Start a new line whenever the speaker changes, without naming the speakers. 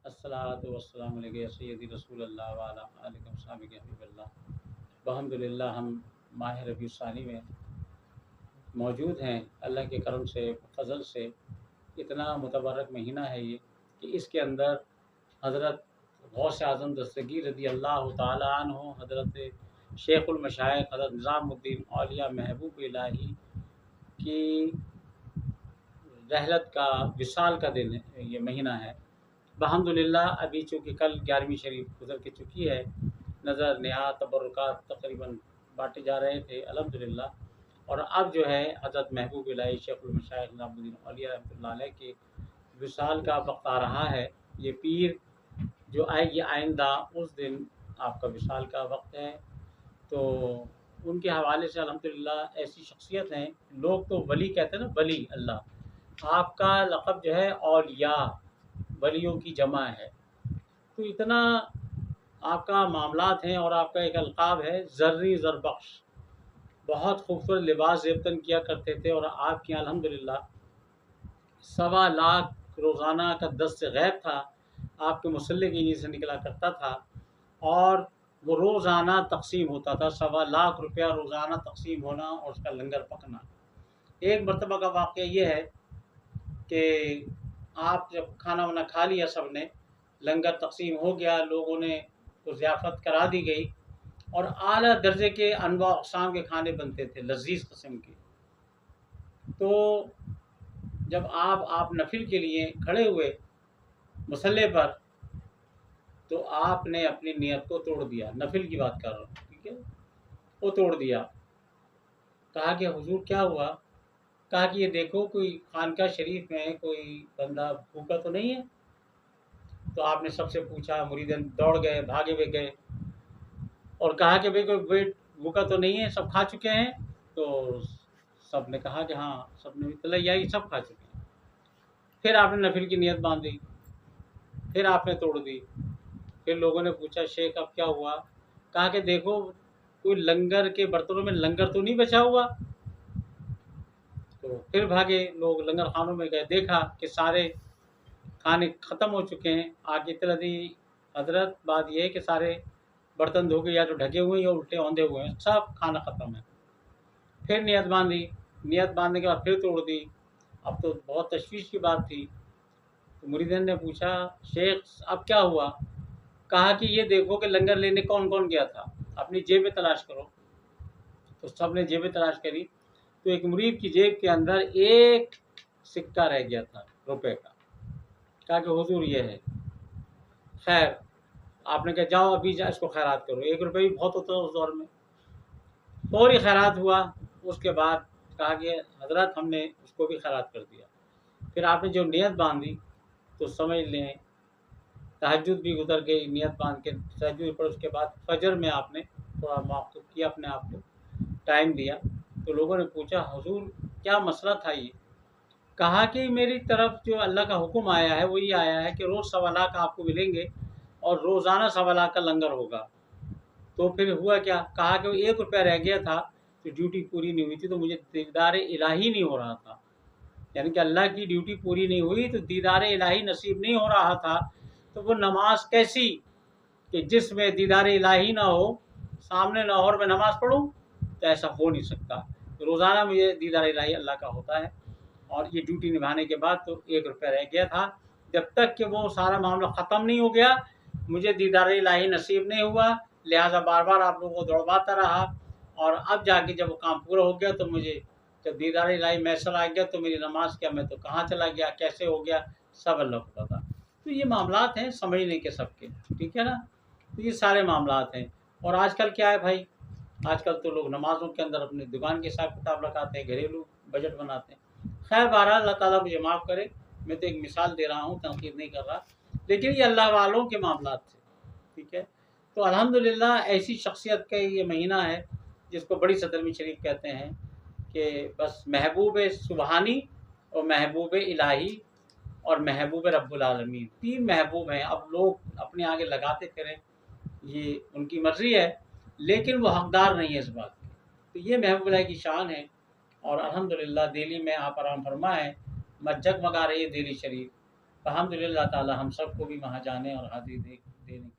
अस्सलातु वस्सलामु अलैका या सय्यदी रसूल अल्लाह व अला आलिहि व अस्हाबिहि हबीबल्लाह। अल्हम्दुलिल्लाह हम माह रबीउल सानी में मौजूद हैं। अल्लाह के करम से, फ़ज़ल से इतना मुतबरक महीना है ये कि इसके अंदर हज़रत गौस आज़म दस्तगीर रज़ी अल्लाह तआला अन्हु, हज़रत शेखुल मशाइख़ हज़रत निज़ामुद्दीन औलिया महबूब इलाही की रहलत का विसाल का दिन है, ये महीना है। अल्हम्दुलिल्लाह अभी चूँकि कल 11वीं शरीफ गुज़र के चुकी है, नज़र निहात तबरुकात तकरीबन बाँटे जा रहे थे अल्हम्दुलिल्लाह। और अब जो है हज़रत महबूब इलाही शेखुल मशाइख़ निज़ामुद्दीन औलिया रहमतुल्लाह अलैह के विसाल का वक्त आ रहा है। ये पीर जो आएगी आइंदा उस दिन आपका विसाल का वक्त है। तो उनके हवाले से अल्हम्दुलिल्लाह ऐसी शख्सियत हैं, लोग तो वली कहते हैं ना, वली अल्लाह, आपका लक़ब जो है औलिया, वलियों की जमा है। तो इतना आपका मामलात हैं और आपका एक अलक़ाब है ज़र्री ज़रबख्श। बहुत खूबसूरत लिबास ज़ेबतन किया करते थे और आपके यहाँ अल्हम्दुलिल्लाह 1.25 लाख रोज़ाना का दस्त गैब था, आपके मुसल्ले की नींद से निकला करता था और वो रोज़ाना तक़सीम होता था। 1.25 लाख रुपया रोज़ाना तक़सीम होना और उसका लंगर पकना। एक मरतबा का वाक़या ये है कि आप जब खाना वाना खा लिया, सब ने लंगर तक़सीम हो गया, लोगों ने को ज़ियाफ़त करा दी गई और आला दर्जे के अनवा अक़साम के खाने बनते थे, लज़ीज़ किस्म के। तो जब आप नफिल के लिए खड़े हुए मुसल्ले पर, तो आपने अपनी नियत को तोड़ दिया। नफिल की बात कर रहा हूँ, ठीक है, वो तोड़ दिया। कहा कि हुजूर क्या हुआ? कहा कि ये देखो कोई खानका शरीफ में कोई बंदा भूखा तो नहीं है। तो आपने सबसे पूछा, मुरीदन दौड़ गए, भागे हुए गए और कहा कि भाई कोई वेट भूखा तो नहीं है, सब खा चुके हैं? तो सब ने कहा कि हाँ, सब ने इतला आई, सब खा चुके हैं। फिर आपने नफिल की नियत बांधी, फिर आपने तोड़ दी। फिर लोगों ने पूछा शेख अब क्या हुआ? कहा कि देखो कोई लंगर के बर्तनों में लंगर तो नहीं बचा हुआ। तो फिर भागे लोग, लंगर खानों में गए, देखा कि सारे खाने ख़त्म हो चुके हैं। आगे इतला दी हजरत, बात यह है कि सारे बर्तन धो के या तो ढके हुए हैं या उल्टे औंधे हुए हैं, सब खाना ख़त्म है। फिर नियत बांधी, नियत बांधने के बाद फिर तोड़ दी। अब तो बहुत तशवीश की बात थी। तो मुरीदन ने पूछा शेख अब क्या हुआ? कहा कि ये देखो कि लंगर लेने कौन कौन गया था, अपनी जेबें तलाश करो। तो सब ने जेबें तलाश करी, तो एक मुरीद की जेब के अंदर एक सिक्का रह गया था रुपए का। कहा कि हुजूर ये है। खैर आपने कहा जाओ अभी जा इसको खैरात करो। 1 रुपये भी बहुत होता है उस दौर में। फौरी खैरात हुआ। उसके बाद कहा कि हजरत हमने उसको भी खैरात कर दिया। फिर आपने जो नियत बांधी, तो समझ लें तहज्जुद भी गुजर गई, नियत बांध के तहज्जुद पढ़, उसके बाद फजर में आपने थोड़ा मौक़ूफ़ किया, अपने आप को टाइम दिया। तो लोगों ने पूछा हुजूर क्या मसला था ये? कहा कि मेरी तरफ जो अल्लाह का हुक्म आया है वो ये आया है कि रोज़ 1.25 लाख आपको मिलेंगे और रोज़ाना 1.25 लाख का लंगर होगा। तो फिर हुआ क्या? कहा कि 1 रुपया रह गया था, तो ड्यूटी पूरी नहीं हुई थी, तो मुझे दीदार इलाही नहीं हो रहा था। यानी कि अल्लाह की ड्यूटी पूरी नहीं हुई तो दीदार इलाही नसीब नहीं हो रहा था। तो वो नमाज कैसी कि जिसमें दीदार इलाही ना हो, सामने ना हो और मैं नमाज़ पढ़ूँ? तो ऐसा हो नहीं सकता। तो रोज़ाना मुझे दीदार इलाही अल्लाह का होता है और ये ड्यूटी निभाने के बाद तो 1 रुपया रह गया था। जब तक कि वो सारा मामला ख़त्म नहीं हो गया, मुझे दीदार इलाही नसीब नहीं हुआ, लिहाजा बार बार आप लोगों को दौड़वाता रहा। और अब जाके जब वो काम पूरा हो गया, तो मुझे जब दीदार इलाही मैसर आ गया, तो मेरी नमाज क्या, मैं तो कहाँ चला गया, कैसे हो गया, सब अल्लाह को पता। तो ये मामलात हैं समझने के सबके, ठीक है ना। तो ये सारे मामलात हैं। और आजकल क्या है भाई, आजकल तो लोग नमाज़ों के अंदर अपनी दुकान के हिसाब किताब लगाते हैं, घरेलू बजट बनाते हैं। खैर बहरहाल अल्लाह ताला मुझे माफ़ करे, मैं तो एक मिसाल दे रहा हूँ, तनकीद नहीं कर रहा। लेकिन ये अल्लाह वालों के मामलात थे, ठीक है। तो अल्हम्दुलिल्लाह ऐसी शख्सियत का ये महीना है जिसको बड़ी सदरमी शरीफ कहते हैं कि बस महबूब सुबहानी और महबूब इलाही और महबूब रब्बुल आलमीन, 3 महबूब हैं। अब लोग अपने आगे लगाते फिरें, ये उनकी मर्ज़ी है, लेकिन वो हकदार नहीं है इस बात की। तो ये महबूब इलाही की शान है। और अल्हम्दुलिल्लाह दिल्ली में आप आराम फरमा है, जगमगा रही है दिल्ली शरीफ। الحمدللہ تعالی ہم سب کو بھی وہاں جانے اور حاضری دینے